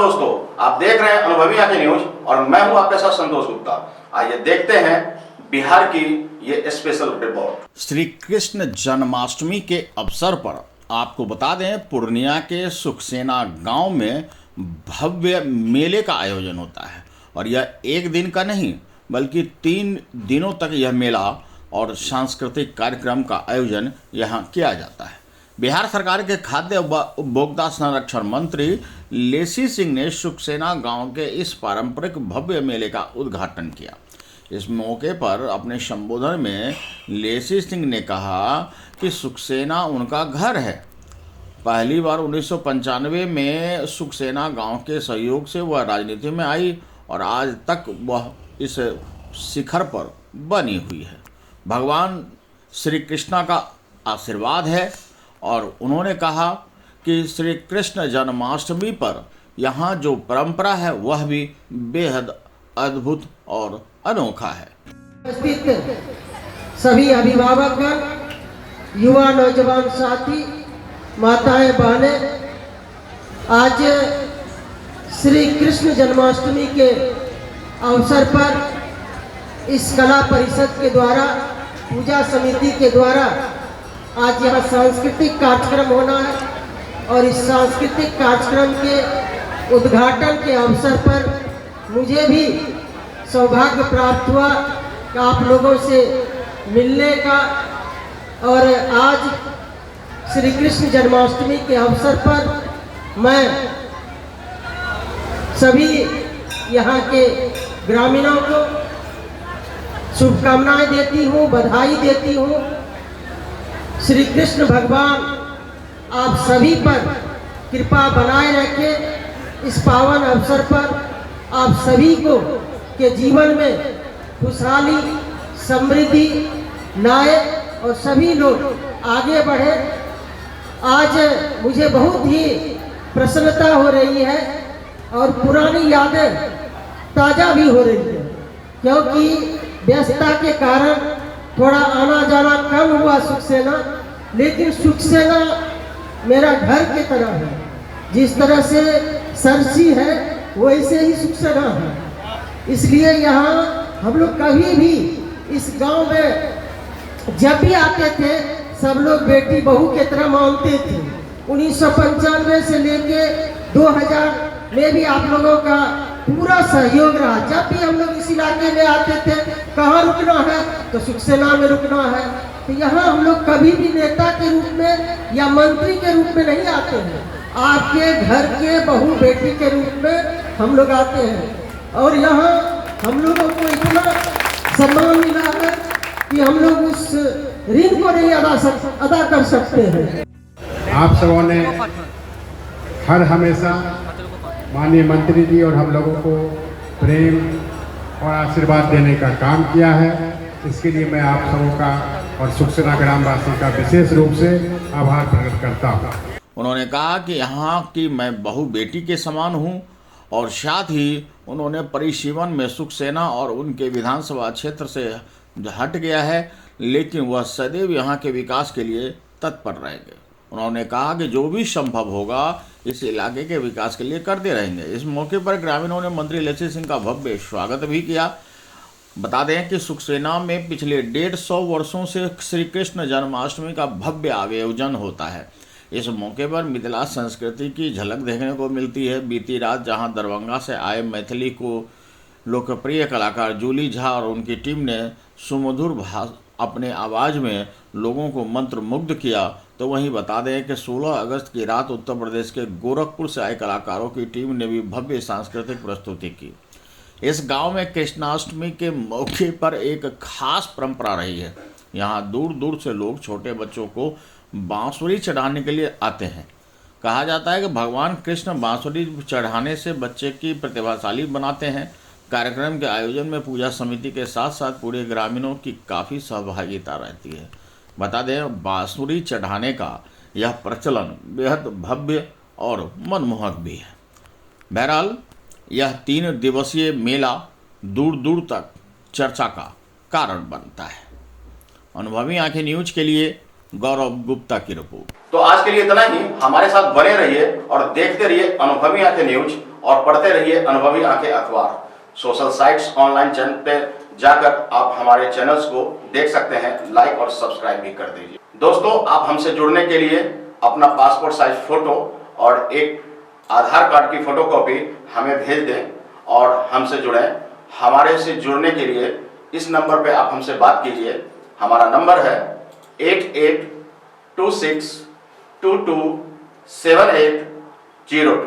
दोस्तों, आप देख रहे हैं अनुभवी आंखें न्यूज और मैं हूं आपके साथ संतोष गुप्ता। आइए देखते हैं बिहार की ये स्पेशल रिपोर्ट। श्री कृष्ण जन्माष्टमी के अवसर पर आपको बता दें, पूर्णिया के सुखसेना गांव में भव्य मेले का आयोजन होता है और यह एक दिन का नहीं बल्कि 3 दिनों तक यह मेला और सांस्कृतिक कार्यक्रम का आयोजन यहाँ किया जाता है। बिहार सरकार के खाद्य उपभोक्ता संरक्षण मंत्री लेसी सिंह ने सुखसेना गांव के इस पारंपरिक भव्य मेले का उद्घाटन किया। इस मौके पर अपने संबोधन में लेसी सिंह ने कहा कि सुखसेना उनका घर है। पहली बार 1995 में सुखसेना गांव के सहयोग से वह राजनीति में आई और आज तक वह इस शिखर पर बनी हुई है। भगवान श्री कृष्ण का आशीर्वाद है और उन्होंने कहा कि श्री कृष्ण जन्माष्टमी पर यहाँ जो परंपरा है वह भी बेहद अद्भुत और अनोखा है। उपस्थित सभी अभिभावक, युवा नौजवान साथी, माताएं बहनें, आज श्री कृष्ण जन्माष्टमी के अवसर पर इस कला परिषद के द्वारा, पूजा समिति के द्वारा आज यह सांस्कृतिक कार्यक्रम होना है और इस सांस्कृतिक कार्यक्रम के उद्घाटन के अवसर पर मुझे भी सौभाग्य प्राप्त हुआ कि आप लोगों से मिलने का। और आज श्री कृष्ण जन्माष्टमी के अवसर पर मैं सभी यहाँ के ग्रामीणों को शुभकामनाएं देती हूँ, बधाई देती हूँ। श्री कृष्ण भगवान आप सभी पर कृपा बनाए रखें। इस पावन अवसर पर आप सभी को के जीवन में खुशहाली, समृद्धि लाए और सभी लोग आगे बढ़े। आज मुझे बहुत ही प्रसन्नता हो रही है और पुरानी यादें ताज़ा भी हो रही है, क्योंकि व्यस्तता के कारण थोड़ा आना जाना कम हुआ सुखसेना, लेकिन सुखसेना मेरा घर की तरह है। जिस तरह से सरसी है वैसे ही सुखसेना है। इसलिए यहाँ हम लोग कभी भी इस गांव में जब भी आते थे सब लोग बेटी बहू की तरह मानते थे। 1995 से लेके 2000 में भी आप लोगों का पूरा सहयोग रहा। जब भी हम लोग इस इलाके में आते थे, कहाँ रुकना है तो सुखसेना में रुकना है। तो यहाँ हम लोग कभी भी नेता के रूप में या मंत्री के रूप में नहीं आते हैं, आपके घर के बहू बेटी के रूप में हम लोग आते हैं। और यहाँ हम लोगों को इतना सम्मान मिला है कि हम लोग उस ऋण को नहीं अदा कर सकते हैं। आप सबों ने हर हमेशा माननीय मंत्री जी और हम लोगों को प्रेम और आशीर्वाद देने का काम किया है। इसके लिए मैं आप सबों का और सुखसेना ग्रामवासी का विशेष रूप से आभार प्रकट करता हूँ। उन्होंने कहा कि यहाँ की मैं बहू बेटी के समान हूँ और साथ ही उन्होंने परिसीमन में सुखसेना और उनके विधानसभा क्षेत्र से हट गया है, लेकिन वह सदैव यहाँ के विकास के लिए तत्पर रहेंगे। उन्होंने कहा कि जो भी संभव होगा इस इलाके के विकास के लिए करते रहेंगे। इस मौके पर ग्रामीणों ने मंत्री लेसी सिंह का भव्य स्वागत भी किया। बता दें कि सुखसेना में पिछले 150 वर्षों से श्री कृष्ण जन्माष्टमी का भव्य आयोजन होता है। इस मौके पर मिथिला संस्कृति की झलक देखने को मिलती है। बीती रात जहां दरभंगा से आए मैथिली को लोकप्रिय कलाकार जूली झा और उनकी टीम ने सुमधुर अपने आवाज़ में लोगों को मंत्रमुग्ध किया, तो वहीं बता दें कि 16 अगस्त की रात उत्तर प्रदेश के गोरखपुर से आए कलाकारों की टीम ने भी भव्य सांस्कृतिक प्रस्तुति की। इस गांव में कृष्णाष्टमी के मौके पर एक खास परंपरा रही है। यहाँ दूर दूर से लोग छोटे बच्चों को बांसुरी चढ़ाने के लिए आते हैं। कहा जाता है कि भगवान कृष्ण बांसुरी चढ़ाने से बच्चे की प्रतिभाशाली बनाते हैं। कार्यक्रम के आयोजन में पूजा समिति के साथ साथ पूरे ग्रामीणों की काफ़ी सहभागिता रहती है। बता दें, बांसुरी चढ़ाने का यह प्रचलन बेहद भव्य और मनमोहक भी है। बहरहाल यह 3 दिवसीय मेला दूर दूर तक चर्चा का कारण बनता है। अनुभवी आंखें न्यूज के लिए गौरव गुप्ता की रिपोर्ट। तो आज के लिए इतना ही। हमारे साथ बने रहिए और देखते रहिए अनुभवी आंखें न्यूज और पढ़ते रहिए अनुभवी आंखें अखबार। सोशल साइट्स ऑनलाइन चैनल पे जाकर आप हमारे चैनल्स को देख सकते हैं, लाइक और सब्सक्राइब भी कर दीजिए। दोस्तों, आप हमसे जुड़ने के लिए अपना पासपोर्ट साइज फोटो और एक आधार कार्ड की फोटोकॉपी हमें भेज दें और हमसे जुड़ें। हमारे से जुड़ने के लिए इस नंबर पे आप हमसे बात कीजिए। हमारा नंबर है 8826227802।